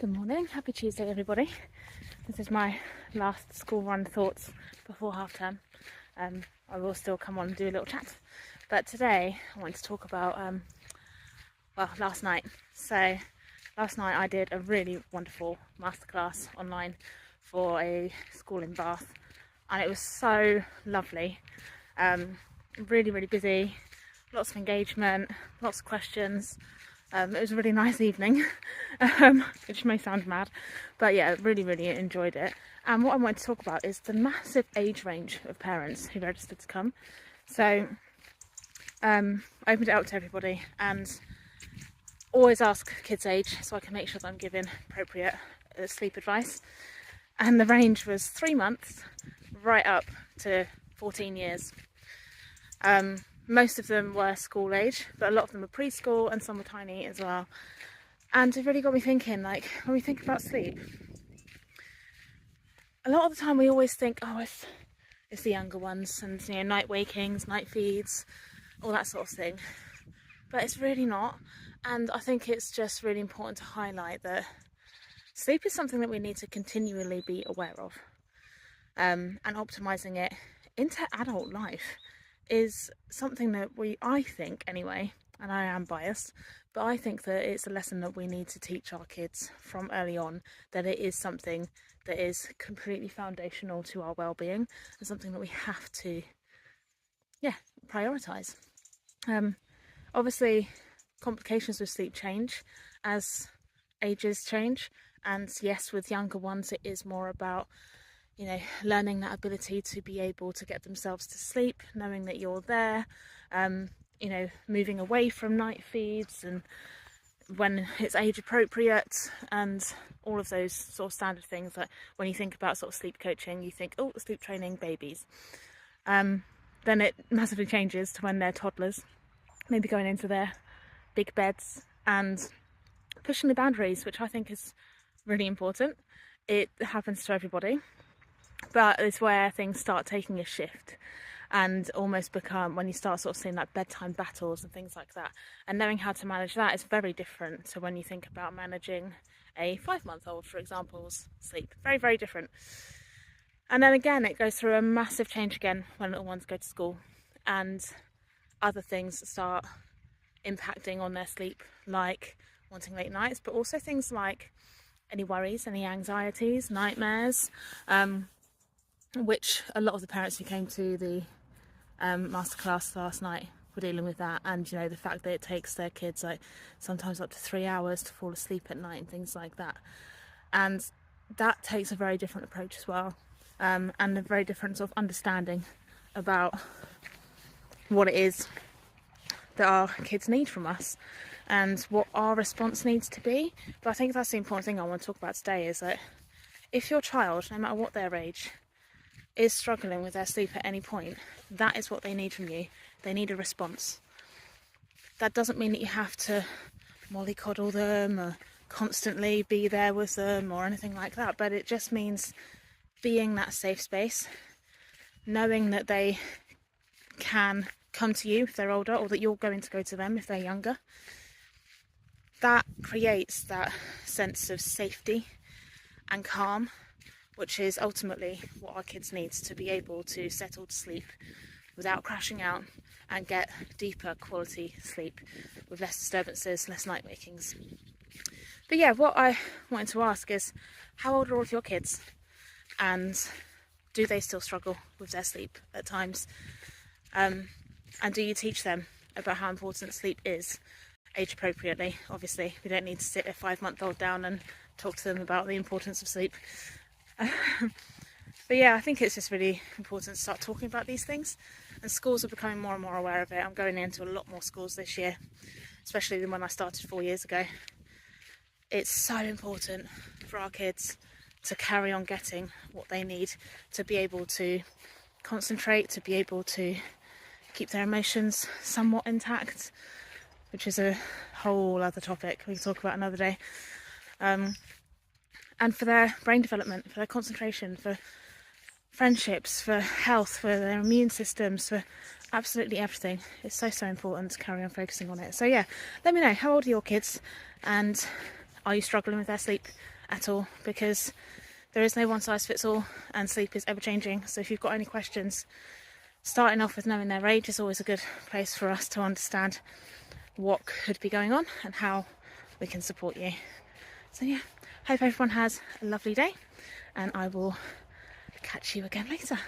Good morning, happy Tuesday everybody. This is my last school run thoughts before half term. I will still come on and do a little chat, but today I want to talk about last night. So last night I did a really wonderful masterclass online for a school in Bath, and it was so lovely. Really busy, lots of engagement, lots of questions. It was a really nice evening, which may sound mad, but yeah, really enjoyed it. And what I wanted to talk about is the massive age range of parents who registered to come. So I opened it out to everybody and always ask kids' age so I can make sure that I'm giving appropriate sleep advice. And the range was 3 months right up to 14 years. Most of them were school age, but a lot of them were preschool and some were tiny as well. And it really got me thinking, like, when we think about sleep, a lot of the time we always think, oh, it's the younger ones and, you know, night wakings, night feeds, all that sort of thing. But it's really not. And I think it's just really important to highlight that sleep is something that we need to continually be aware of. And optimising it into adult life is something that I think anyway, and I am biased, but I think that it's a lesson that we need to teach our kids from early on, that it is something that is completely foundational to our well-being and something that we have to prioritise. Obviously complications with sleep change as ages change, and yes, with younger ones it is more about, you know, learning that ability to be able to get themselves to sleep, knowing that you're there, you know, moving away from night feeds and when it's age appropriate and all of those sort of standard things that when you think about sort of sleep coaching, you think, oh, sleep training babies. Then it massively changes to when they're toddlers, maybe going into their big beds and pushing the boundaries, which I think is really important. It happens to everybody. But it's where things start taking a shift and almost become, when you start sort of seeing like bedtime battles and things like that, and knowing how to manage that is very different to when you think about managing a 5-month-old, for example's sleep. Very different. And then again, it goes through a massive change again when little ones go to school and other things start impacting on their sleep, like wanting late nights, but also things like any worries, any anxieties, nightmares, which a lot of the parents who came to the masterclass last night were dealing with that. And, you know, the fact that it takes their kids like sometimes up to 3 hours to fall asleep at night and things like that. And that takes a very different approach as well, and a very different sort of understanding about what it is that our kids need from us and what our response needs to be. But I think that's the important thing I want to talk about today, is that if your child, no matter what their age, is struggling with their sleep at any point, that is what they need from you. They need a response. That doesn't mean that you have to mollycoddle them or constantly be there with them or anything like that, but it just means being that safe space, knowing that they can come to you if they're older, or that you're going to go to them if they're younger. That creates that sense of safety and calm, which is ultimately what our kids need to be able to settle to sleep without crashing out and get deeper quality sleep with less disturbances, less night wakings. But yeah, what I wanted to ask is, how old are all of your kids? And do they still struggle with their sleep at times? And do you teach them about how important sleep is, age appropriately? Obviously, we don't need to sit a 5-month-old down and talk to them about the importance of sleep. But yeah, I think it's just really important to start talking about these things, and schools are becoming more and more aware of it. I'm going into a lot more schools this year, especially than when I started 4 years ago. It's so important for our kids to carry on getting what they need to be able to concentrate, to be able to keep their emotions somewhat intact, which is a whole other topic we can talk about another day. And for their brain development, for their concentration, for friendships, for health, for their immune systems, for absolutely everything. It's so important to carry on focusing on it. So yeah, let me know, how old are your kids and are you struggling with their sleep at all, because there is no one size fits all and sleep is ever changing. So if you've got any questions, starting off with knowing their age is always a good place for us to understand what could be going on and how we can support you. So yeah, hope everyone has a lovely day, and I will catch you again later.